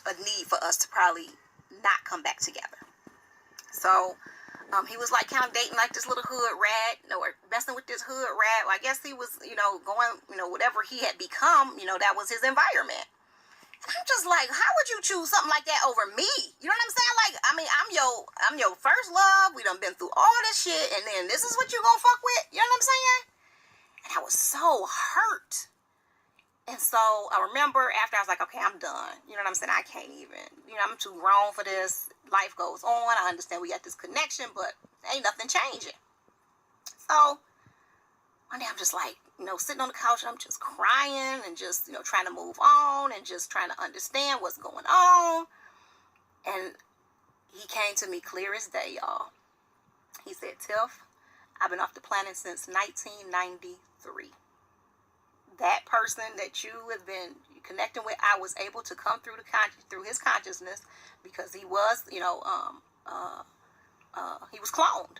a need for us to probably not come back together. So he was like kind of dating like this little hood rat, or messing with this hood rat. Well, I guess he was, going, whatever he had become, that was his environment. And I'm just like, how would you choose something like that over me? You know what I'm saying? Like, I mean, I'm your first love. We done been through all this shit, and then this is what you gonna fuck with? You know what I'm saying? And I was so hurt. And so I remember after I was like, okay, I'm done. You know what I'm saying? I can't even. I'm too grown for this. Life goes on. I understand we got this connection, but ain't nothing changing. So one day I'm just like, sitting on the couch and I'm just crying and just, trying to move on and just trying to understand what's going on. And he came to me clear as day, y'all. He said, Tiff, I've been off the planet since 1993. That person that you have been connecting with, I was able to come through through his consciousness because he was, he was cloned.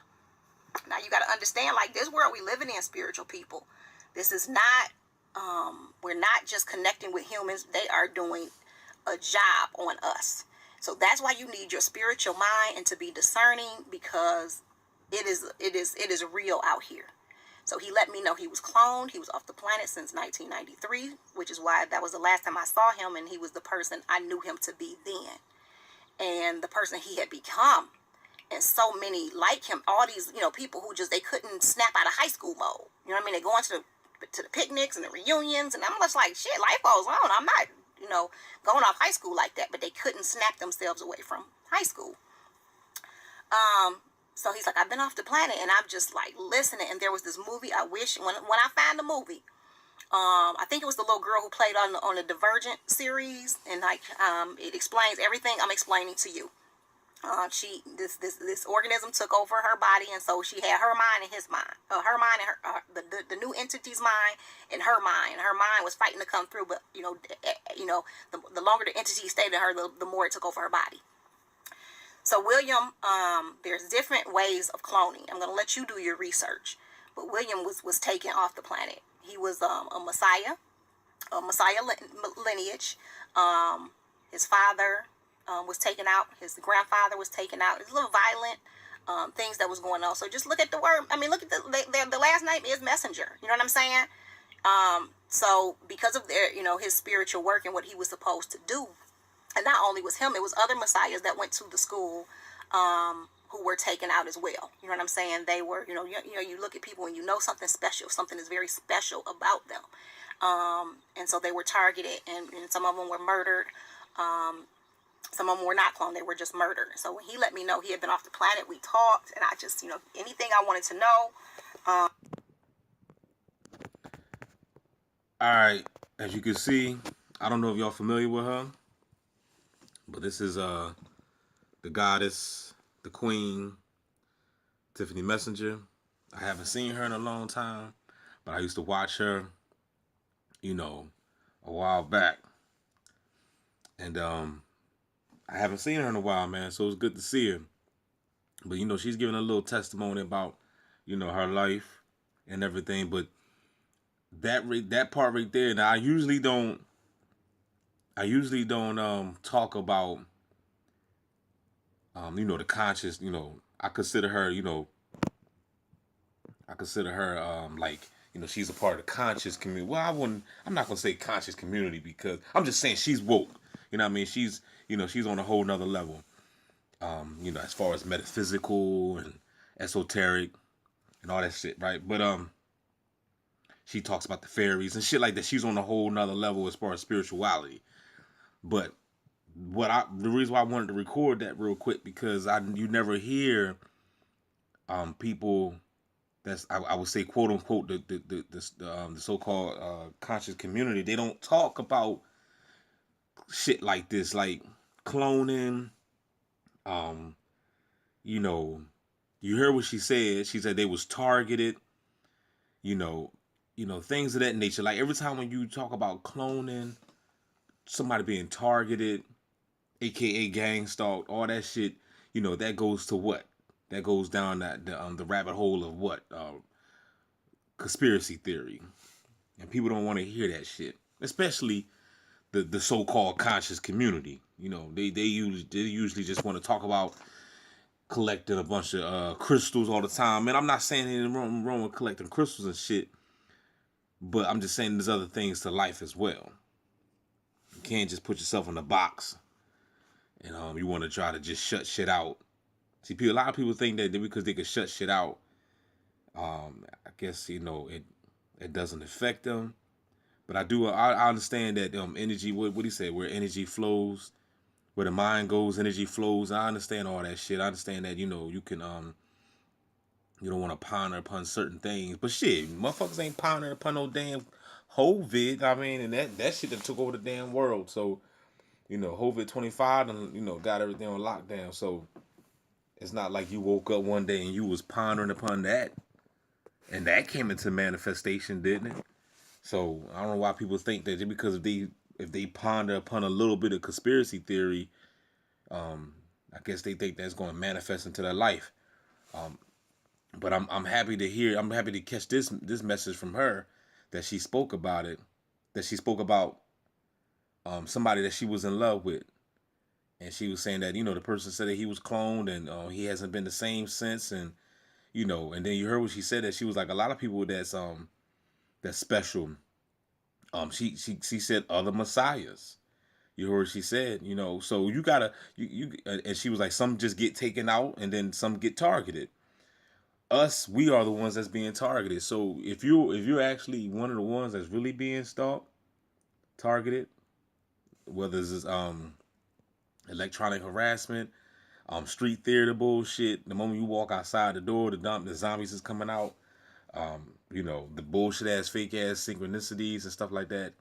Now you got to understand, like, this world we living in, spiritual people, this is not, we're not just connecting with humans. They are doing a job on us. So that's why you need your spiritual mind and to be discerning, because it is real out here. So he let me know he was cloned. He was off the planet since 1993, which is why that was the last time I saw him, and he was the person I knew him to be then. And the person he had become, and so many like him, all these, people who just, they couldn't snap out of high school mode. You know what I mean? They go into the picnics and the reunions, and I'm just like, shit, life goes on. I'm not, going off high school like that, but they couldn't snap themselves away from high school. So he's like, I've been off the planet, and I'm just like listening. And there was this movie. I wish when I found the movie, I think it was the little girl who played on the Divergent series, and like it explains everything I'm explaining to you. This organism took over her body, and so she had her mind and his mind, her mind and the new entity's mind and her mind. And her mind was fighting to come through, but the longer the entity stayed in her, the more it took over her body. So William, there's different ways of cloning. I'm going to let you do your research. But William was taken off the planet. He was a Messiah lineage. His father was taken out. His grandfather was taken out. It's a little violent things that was going on. So just look at the word. I mean, look at the last name is Messenger. You know what I'm saying? So because of their, his spiritual work and what he was supposed to do. And not only was him, it was other messiahs that went to the school who were taken out as well. You know what I'm saying? They were, you look at people and something special. Something is very special about them. And so they were targeted, and some of them were murdered. Some of them were not cloned. They were just murdered. So when he let me know he had been off the planet, we talked. And I just, anything I wanted to know. All right. As you can see, I don't know if y'all familiar with her. But this is the goddess, the queen, Tiffany Messenger. I haven't seen her in a long time, but I used to watch her, a while back. And I haven't seen her in a while, man, so it's good to see her. But, she's giving a little testimony about, her life and everything. But that part right there, now I usually don't talk about the conscious, I consider her, like, she's a part of the conscious community. Well, I'm not gonna say conscious community, because I'm just saying she's woke. You know what I mean? She's on a whole nother level. As far as metaphysical and esoteric and all that shit, right? But she talks about the fairies and shit like that. She's on a whole nother level as far as spirituality. But the reason why I wanted to record that real quick, because you never hear people that's I would say, quote unquote, the so-called conscious community. They don't talk about shit like this, like cloning. You heard what she said. She said they was targeted. Things of that nature. Like every time when you talk about cloning, somebody being targeted, aka gang stalked, all that shit, that goes to what? That goes down the rabbit hole of what? Conspiracy theory. And people don't want to hear that shit. Especially the so-called conscious community. You know, they usually just want to talk about collecting a bunch of crystals all the time. Man, I'm not saying anything wrong with collecting crystals and shit, but I'm just saying there's other things to life as well. You can't just put yourself in a box and you want to try to just shut shit out. See, a lot of people think that because they can shut shit out, I guess it doesn't affect them. But I understand that energy. What he said, where energy flows, where the mind goes, energy flows. I understand all that shit. I understand that you can you don't want to ponder upon certain things, but shit, motherfuckers ain't pondering upon no damn COVID. I mean, and that shit that took over the damn world. So COVID 25 and got everything on lockdown. So it's not like you woke up one day and you was pondering upon that, and that came into manifestation, didn't it? So I don't know why people think that just because if they ponder upon a little bit of conspiracy theory, I guess they think that's going to manifest into their life. But I'm happy to hear. I'm happy to catch this message from her that she spoke about it. That she spoke about somebody that she was in love with, and she was saying that the person said that he was cloned and he hasn't been the same since, and and then you heard what she said, that she was like, a lot of people that's special. She said other messiahs. You heard what she said, so you gotta and she was like, some just get taken out and then some get targeted. Us, we are the ones that's being targeted. So if you're actually one of the ones that's really being stalked, targeted, whether it's electronic harassment, street theater bullshit, the moment you walk outside the door, the zombies is coming out, the bullshit ass fake ass synchronicities and stuff like that.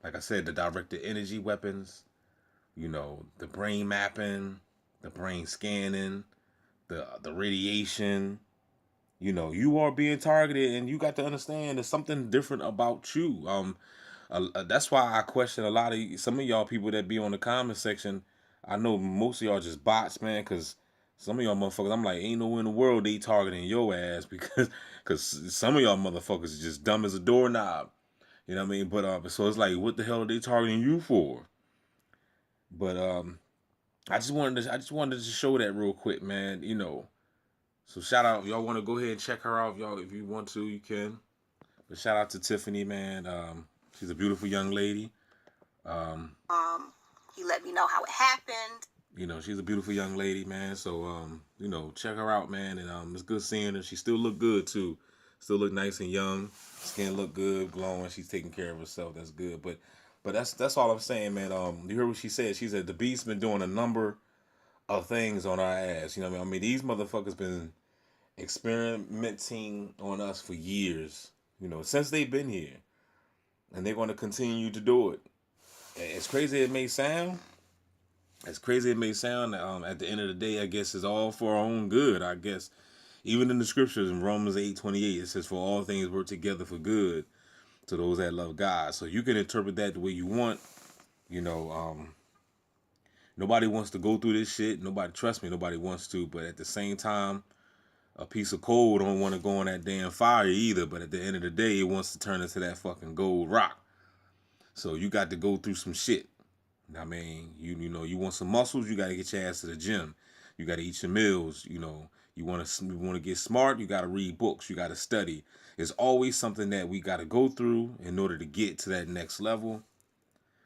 Like I said, the directed energy weapons, the brain mapping, the brain scanning, the radiation. You are being targeted, and you got to understand there's something different about you. That's why I question some of y'all people that be on the comment section. I know most of y'all just bots, man, because some of y'all motherfuckers, I'm like, ain't nowhere in the world they targeting your ass because some of y'all motherfuckers is just dumb as a doorknob. You know what I mean? But so it's like, what the hell are they targeting you for? But I just wanted to show that real quick, man. So shout out, y'all want to go ahead and check her out, y'all. If you want to, you can. But shout out to Tiffany, man. She's a beautiful young lady. He let me know how it happened. She's a beautiful young lady, man. So check her out, man. And it's good seeing her. She still look good too. Still look nice and young. Skin look good, glowing. She's taking care of herself. That's good. But that's all I'm saying, man. You heard what she said. She said the beast's been doing a number of things on our ass. You know what I mean? These motherfuckers been experimenting on us for years. Since they've been here, and they're going to continue to do it. As crazy as it may sound, at the end of the day, I guess it's all for our own good. I guess even in the scriptures in Romans 8:28, it says, "For all things work together for good to those that love God." So you can interpret that the way you want. Nobody wants to go through this shit. Trust me, nobody wants to. But at the same time, a piece of coal don't want to go on that damn fire either. But at the end of the day, it wants to turn into that fucking gold rock. So you got to go through some shit. I mean, you want some muscles, you got to get your ass to the gym. You got to eat your meals. You want to get smart, you got to read books. You got to study. It's always something that we got to go through in order to get to that next level.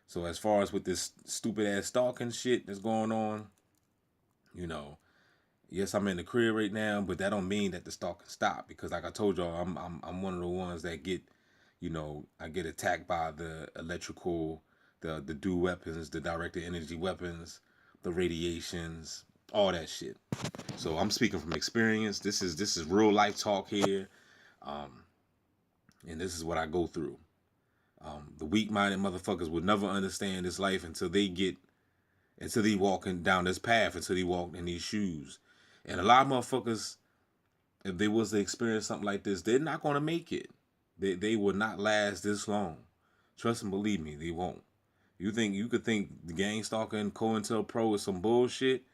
So as far as with this stupid ass stalking shit that's going on, yes, I'm in the crib right now, but that don't mean that the stalking stop, because like I told y'all, I'm one of the ones that get, I get attacked by the electrical, the dew weapons, the directed energy weapons, the radiations, all that shit. So I'm speaking from experience. This is real life talk here, and this is what I go through. The weak-minded motherfuckers would never understand this life until they walking down this path, until they walk in these shoes. And a lot of motherfuckers, if they was to experience something like this, they're not going to make it. They will not last this long. Trust and believe me, they won't. You could think the gang stalker and COINTELPRO is some bullshit,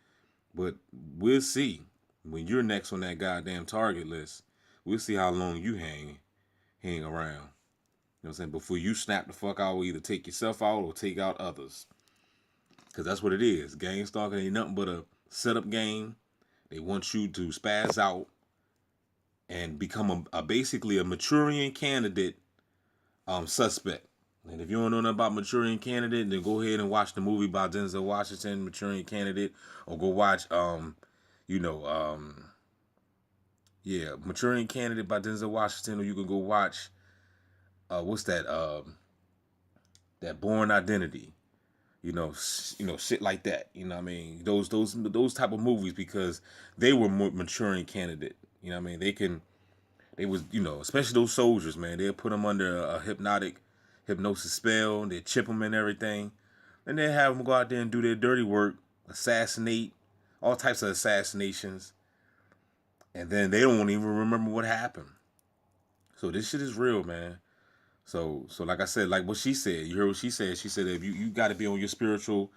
but we'll see when you're next on that goddamn target list. We'll see how long you hang around. what I'm saying? Before you snap the fuck out, either take yourself out or take out others. Because that's what it is. Gang stalking ain't nothing but a setup game. They want you to spaz out and become a basically a Manchurian candidate suspect. And if you don't know nothing about Manchurian Candidate, then go ahead and watch the movie by Denzel Washington, Manchurian Candidate, or go watch you know, yeah, Manchurian Candidate by Denzel Washington, or you can go watch what's that that Born Identity. Shit like that. You know what I mean? Those type of movies, because they were more Manchurian Candidate. You know what I mean? They was, especially those soldiers, man. They'll put them under a hypnosis spell. They chip them and everything, and they have them go out there and do their dirty work, assassinate, all types of assassinations, and then they don't even remember what happened. So this shit is real, man. So like I said, like what she said, you heard what she said. She said if you got to be on your spiritual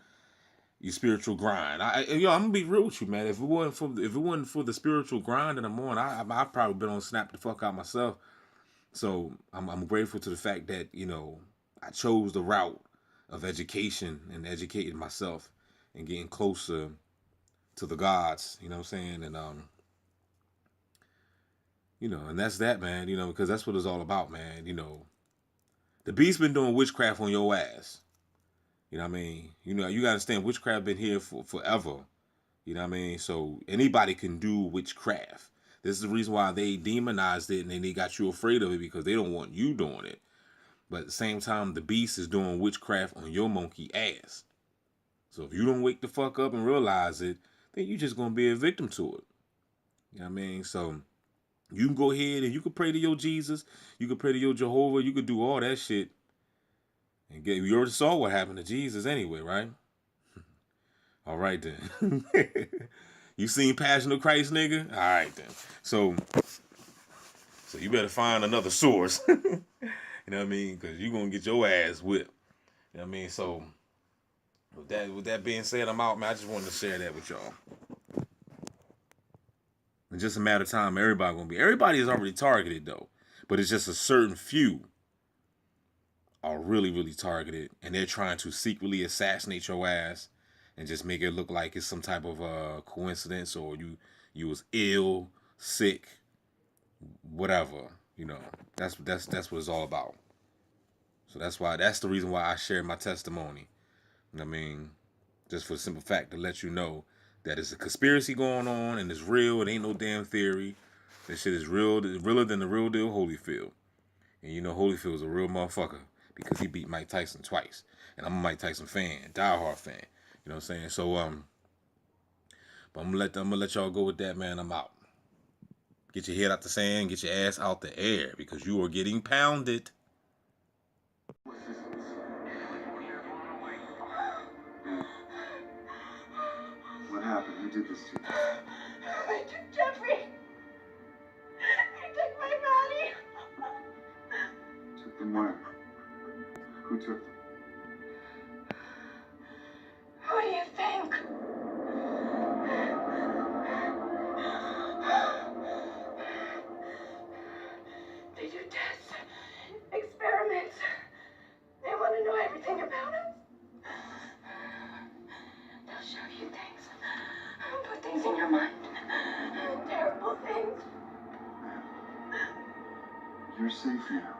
grind. I'm gonna be real with you, man. If it wasn't for the spiritual grind in the morning, I've probably been on snap the fuck out myself. So I'm grateful to the fact that I chose the route of education and educating myself and getting closer to the gods. You know what I'm saying? And and that's that, man. Because that's what it's all about, man. The beast been doing witchcraft on your ass. You know what I mean? You gotta understand witchcraft been here for forever. You know what I mean? So anybody can do witchcraft. This is the reason why they demonized it and then they got you afraid of it, because they don't want you doing it. But at the same time, the beast is doing witchcraft on your monkey ass. So if you don't wake the fuck up and realize it, then you're just gonna be a victim to it. You know what I mean? So you can go ahead and you can pray to your Jesus, you can pray to your Jehovah, you can do all that shit. And you already saw what happened to Jesus anyway, right? All right then. You seen Passion of Christ, nigga? All right then. So you better find another source. You know what I mean? Because you're going to get your ass whipped. You know what I mean? So with that being said, I'm out, man. I just wanted to share that with y'all. In just a matter of time, everybody is already targeted though. But it's just a certain few are really, really targeted, and they're trying to secretly assassinate your ass and just make it look like it's some type of coincidence, or you was ill, sick, whatever. That's what it's all about. So that's the reason why I share my testimony. I mean, just for the simple fact to let you know that it's a conspiracy going on and it's real. It ain't no damn theory. This shit is real. It's realer than the real deal Holyfield. And Holyfield is a real motherfucker because he beat Mike Tyson twice. And I'm a Mike Tyson fan, diehard fan. You know what I'm saying? So but I'm gonna let y'all go with that, man. I'm out. Get your head out the sand, get your ass out the air, because you are getting pounded. What happened? Who did this to you? They took Jeffrey. They took my body. Took them where? Who took them? Who do you think? They do tests, experiments. They want to know everything about us. They'll show you things, put things in your mind, terrible things. You're safe now.